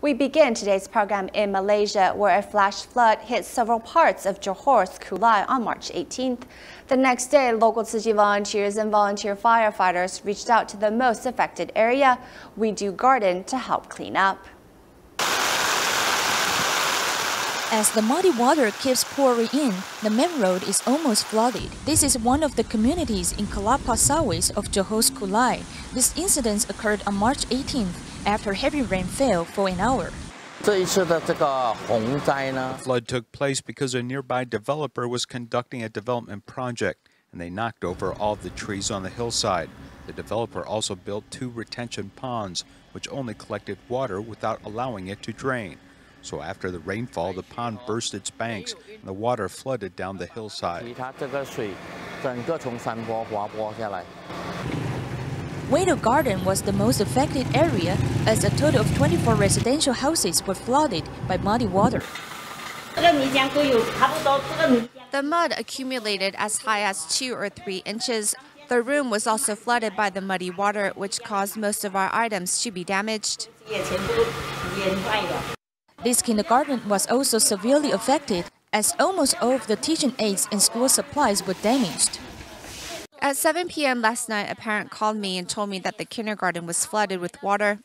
We begin today's program in Malaysia, where a flash flood hit several parts of Johor's Kulai on March 18th. The next day, local Tzu Chi volunteers and volunteer firefighters reached out to the most affected area, Wedo Garden, to help clean up. As the muddy water keeps pouring in, the main road is almost flooded. This is one of the communities in Kelapa Sawis of Johor's Kulai. This incident occurred on March 18th after heavy rain fell for an hour. The flood took place because a nearby developer was conducting a development project, and they knocked over all of the trees on the hillside. The developer also built 2 retention ponds, which only collected water without allowing it to drain. So after the rainfall, the pond burst its banks and the water flooded down the hillside. Wedo Garden was the most affected area, as a total of 24 residential houses were flooded by muddy water. The mud accumulated as high as 2 or 3 inches. The room was also flooded by the muddy water, which caused most of our items to be damaged. This kindergarten was also severely affected, as almost all of the teaching aids and school supplies were damaged. At 7 p.m. last night, a parent called me and told me that the kindergarten was flooded with water.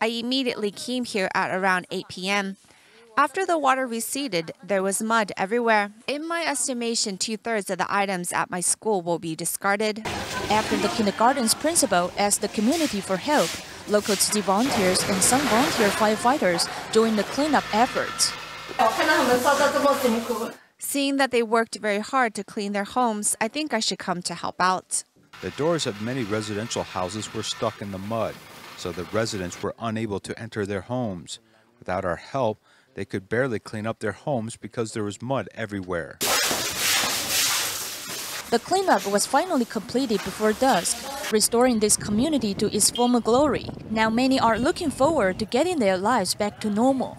I immediately came here at around 8 p.m. After the water receded, there was mud everywhere. In my estimation, 2/3 of the items at my school will be discarded. After the kindergarten's principal asked the community for help, local Tzu Chi volunteers and some volunteer firefighters joined the cleanup efforts. Seeing that they worked very hard to clean their homes, I think I should come to help out. The doors of many residential houses were stuck in the mud, so the residents were unable to enter their homes. Without our help, they could barely clean up their homes because there was mud everywhere. The cleanup was finally completed before dusk, restoring this community to its former glory. Now many are looking forward to getting their lives back to normal.